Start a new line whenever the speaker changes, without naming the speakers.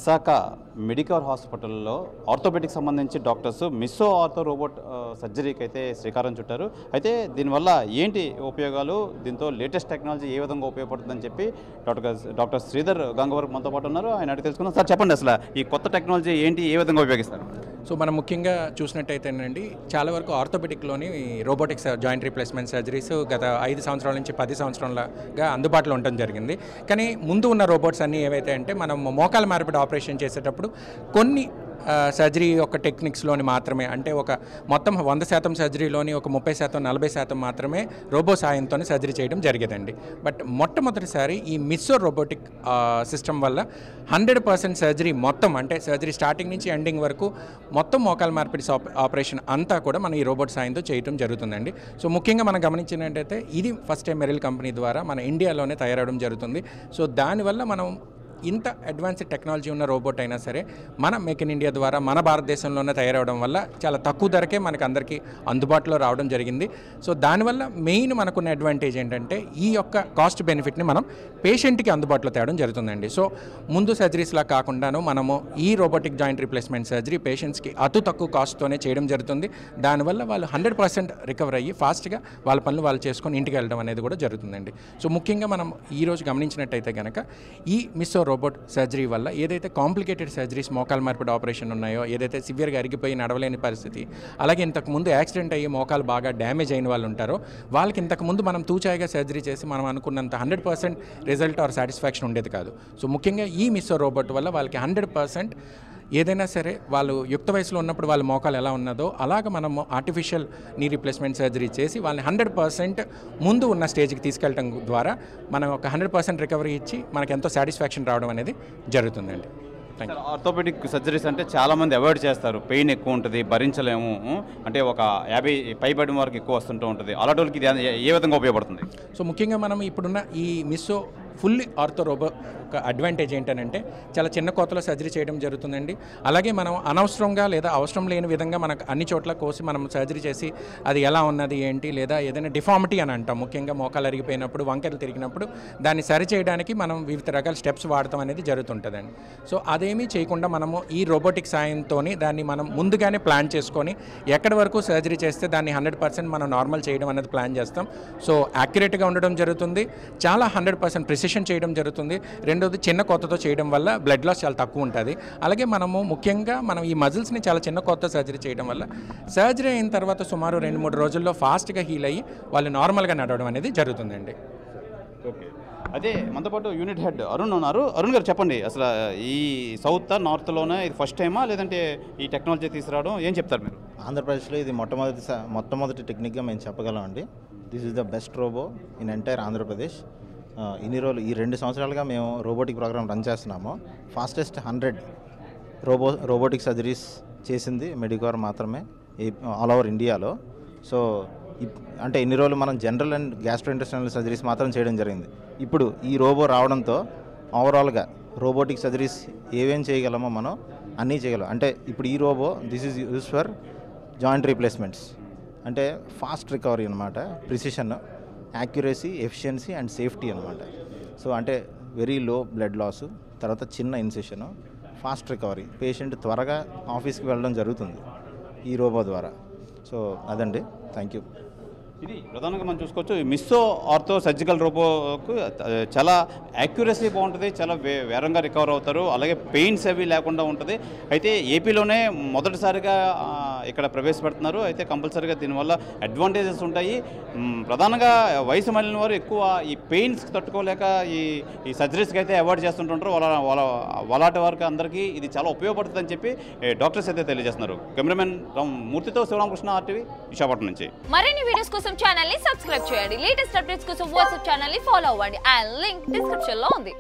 Visakha Medicover హాస్పిటల్లో orthopaedic సంబంధించి doctors Misso ortho robot సర్జరీకి అయితే శ్రీకారం చుట్టారు. అయితే దీనివల్ల ఏంటి ఉపయోగాలు, దీంతో లేటెస్ట్ టెక్నాలజీ ఏ విధంగా ఉపయోగపడుతుందని చెప్పి డాక్టర్ శ్రీధర్ గంగవర్ మనతో పాటు ఉన్నారు. ఆయన అడిగి తెలుసుకుందాం. సార్ చెప్పండి, అసలు ఈ కొత్త టెక్నాలజీ ఏంటి, ఏ విధంగా ఉపయోగిస్తారు?
సో మనం ముఖ్యంగా చూసినట్టయితేనండి, చాలా వరకు ఆర్థోపెడిక్లోని రోబోటిక్స్ జాయింట్ రీప్లేస్మెంట్ సర్జరీస్ గత 5 సంవత్సరాల నుంచి 10 సంవత్సరాలుగా అందుబాటులో ఉండడం జరిగింది. కానీ ముందు ఉన్న రోబోట్స్ అన్నీ ఏవైతే అంటే మనం మోకాల మార్పిడి ఆపరేషన్ చేసేటప్పుడు కొన్ని సర్జరీ యొక్క టెక్నిక్స్లోని మాత్రమే, అంటే ఒక మొత్తం 100% సర్జరీలోని ఒక 30%, 40% మాత్రమే రోబో సాయంతో సర్జరీ చేయడం జరిగేదండి. బట్ మొట్టమొదటిసారి ఈ మిస్సో రోబోటిక్ సిస్టమ్ వల్ల 100% సర్జరీ మొత్తం, అంటే సర్జరీ స్టార్టింగ్ నుంచి ఎండింగ్ వరకు మొత్తం మోకాల మార్పిడి ఆపరేషన్ అంతా కూడా మనం ఈ రోబోట్ సాయంతో చేయడం జరుగుతుందండి. సో ముఖ్యంగా మనం గమనించినట్టయితే ఇది ఫస్ట్ టైం మెరిల్ కంపెనీ ద్వారా మన ఇండియాలోనే తయారవడం జరుగుతుంది. సో దానివల్ల మనం ఇంత అడ్వాన్స్డ్ టెక్నాలజీ ఉన్న రోబోట్ అయినా సరే మన మేక్ ఇన్ ఇండియా ద్వారా మన భారతదేశంలోనే తయారవడం వల్ల చాలా తక్కువ ధరకే మనకు అందరికీ అందుబాటులో రావడం జరిగింది. సో దానివల్ల మెయిన్ మనకున్న అడ్వాంటేజ్ ఏంటంటే ఈ యొక్క కాస్ట్ బెనిఫిట్ని మనం పేషెంట్కి అందుబాటులో తేవడం జరుగుతుందండి. సో ముందు సర్జరీస్లా కాకుండాను మనము ఈ రోబోటిక్ జాయింట్ రీప్లేస్మెంట్ సర్జరీ పేషెంట్స్కి అతి తక్కువ కాస్ట్తోనే చేయడం జరుగుతుంది. దానివల్ల వాళ్ళు 100% రికవర్ అయ్యి ఫాస్ట్గా వాళ్ళ పనులు వాళ్ళు చేసుకొని ఇంటికి వెళ్ళడం అనేది కూడా జరుగుతుందండి. సో ముఖ్యంగా మనం ఈరోజు గమనించినట్టయితే కనుక ఈ మిస్సో రోబోట్ సర్జరీ వల్ల ఏదైతే కాంప్లికేటెడ్ సర్జరీస్ మోకాల మార్పిడి ఆపరేషన్ ఉన్నాయో, ఏదైతే సివియర్గా అరిగిపోయి నడవలేని పరిస్థితి, అలాగే ఇంతకుముందు యాక్సిడెంట్ అయ్యి మోకాలు బాగా డ్యామేజ్ అయిన వాళ్ళు ఉంటారో వాళ్ళకి ఇంతకుముందు మనం తూచాయిగా సర్జరీ చేసి మనం అనుకున్నంత 100% రిజల్ట్ ఆర్ సాటిస్ఫాక్షన్ ఉండేది కాదు. సో ముఖ్యంగా ఈ మిస్సో రోబోట్ వల్ల వాళ్ళకి 100% ఏదైనా సరే వాళ్ళు యుక్త వయసులో ఉన్నప్పుడు వాళ్ళ మోకాలు ఎలా ఉన్నదో అలాగ మనము ఆర్టిఫిషియల్ నీ రీప్లేస్మెంట్ సర్జరీ చేసి వాళ్ళని 100% ముందు ఉన్న స్టేజ్కి తీసుకెళ్ళడం ద్వారా మనం ఒక 100% రికవరీ ఇచ్చి మనకు ఎంతో సాటిస్ఫాక్షన్ రావడం అనేది జరుగుతుందండి.
ఆర్థోపెడిక్ సర్జరీస్ అంటే చాలామంది అవాయిడ్ చేస్తారు, పెయిన్ ఎక్కువ ఉంటుంది, భరించలేము, అంటే ఒక 50 పైబడిన వరకు ఎక్కువ వస్తుంటూ ఉంటుంది. అలాంటి వాళ్ళకి ఇది ఏ విధంగా ఉపయోగపడుతుంది?
సో ముఖ్యంగా మనం ఇప్పుడున్న ఈ మిస్సో ఫుల్లీ ఆర్థో రోబో ఒక అడ్వాంటేజ్ ఏంటంటే చాలా చిన్న కోతలో సర్జరీ చేయడం జరుగుతుందండి. అలాగే మనం అనవసరంగా లేదా అవసరం లేని విధంగా మనకు అన్ని చోట్ల కోసి మనం సర్జరీ చేసి అది ఎలా ఉన్నది ఏంటి, లేదా ఏదైనా డిఫార్మిటీ అని అంటాం, ముఖ్యంగా మోకాలు అరిగిపోయినప్పుడు వంకరలు తిరిగినప్పుడు దాన్ని సరి చేయడానికి మనం వివిధ రకాల స్టెప్స్ వాడటం అనేది జరుగుతుంటుందండి. సో అదేమీ చేయకుండా మనము ఈ రోబోటిక్ సాయంతో దాన్ని మనం ముందుగానే ప్లాన్ చేసుకొని ఎక్కడి వరకు సర్జరీ చేస్తే దాన్ని 100% మనం నార్మల్ చేయడం అనేది ప్లాన్ చేస్తాం. సో యాక్యురేట్గా ఉండడం జరుగుతుంది, చాలా 100% ప్రిసిషన్ చేయడం జరుగుతుంది. రెండోది చిన్న కొత్తతో చేయడం వల్ల బ్లడ్ లాస్ చాలా తక్కువ ఉంటుంది. అలాగే మనము ముఖ్యంగా మనం ఈ మజిల్స్ని చాలా చిన్న కొత్త సర్జరీ చేయడం వల్ల సర్జరీ అయిన తర్వాత సుమారు 2-3 రోజుల్లో ఫాస్ట్గా హీల్ అయ్యి వాళ్ళు నార్మల్గా నడవడం అనేది జరుగుతుందండి.
ఓకే, అదే మనతో పాటు యూనిట్ హెడ్ అరుణ్ ఉన్నారు. అరుణ్ గారు చెప్పండి, అసలు ఈ సౌత్ నార్త్లోనే ఇది ఫస్ట్ టైమా లేదంటే ఈ టెక్నాలజీ తీసుకురావడం, ఏం చెప్తారు మీరు?
ఆంధ్రప్రదేశ్లో ఇది మొట్టమొదటి టెక్నిక్గా మేము చెప్పగలం అండి. This is the best robo in entire Andhra Pradesh. ఇన్ని రోజులు ఈ 2 సంవత్సరాలుగా మేము రోబోటిక్ ప్రోగ్రామ్ రన్ చేస్తున్నాము. ఫాస్టెస్ట్ 100 రోబోటిక్ సర్జరీస్ చేసింది మెడికవర్ మాత్రమే ఆల్ ఓవర్ ఇండియాలో. సో అంటే ఇన్ని రోజులు మనం జనరల్ అండ్ గ్యాస్ట్రోఇంటెస్టైనల్ సర్జరీస్ మాత్రం చేయడం జరిగింది. ఇప్పుడు ఈ రోబో రావడంతో ఓవరాల్గా రోబోటిక్ సర్జరీస్ ఏమేం చేయగలమో మనం అన్నీ చేయగలం. అంటే ఇప్పుడు ఈ robo this is use for joint replacements, అంటే ఫాస్ట్ రికవరీ అనమాట, precision, accuracy, efficiency and safety అనమాట. సో అంటే వెరీ లో బ్లడ్ లాస్, తర్వాత చిన్న ఇన్సెషను, ఫాస్ట్ రికవరీ, పేషెంట్ త్వరగా ఆఫీస్కి వెళ్ళడం జరుగుతుంది ఈ రోబో ద్వారా. సో అదండి, థ్యాంక్ యూ.
ఇది ప్రధానంగా మనం చూసుకోవచ్చు, మిస్సో ఆర్థో సర్జికల్ రోబోకు చాలా యాక్యురసీ బాగుంటుంది, చాలా వేరంగా రికవర్ అవుతారు, అలాగే పెయిన్స్ అవి లేకుండా ఉంటుంది. అయితే ఏపీలోనే మొదటిసారిగా ఇక్కడ ప్రవేశపెడుతున్నారు. అయితే కంపల్సరీగా దీనివల్ల అడ్వాంటేజెస్ ఉంటాయి. ప్రధానంగా వయసు మళ్ళిన వారు ఎక్కువ ఈ పెయిన్స్ తట్టుకోలేక ఈ సర్జరీస్కి అయితే అవాయిడ్ చేస్తుంటారు. వాళ్ళ వారికి అందరికీ ఇది చాలా ఉపయోగపడుతుందని చెప్పి డాక్టర్స్ అయితే తెలియజేస్తున్నారు. కెమెరామెన్ మూర్తితో శివరామకృష్ణ, RTV, విశాఖపట్నం నుంచి.
మరిన్ని వీడియోస్ కోసం ఛానల్ ని సబ్స్క్రైబ్ చేయండి. లేటెస్ట్ అప్డేట్స్ కోసం వాట్సాప్ ఛానల్ ని ఫాలో అవ్వండి. ఆ లింక్ డిస్క్రిప్షన్ లో ఉంది.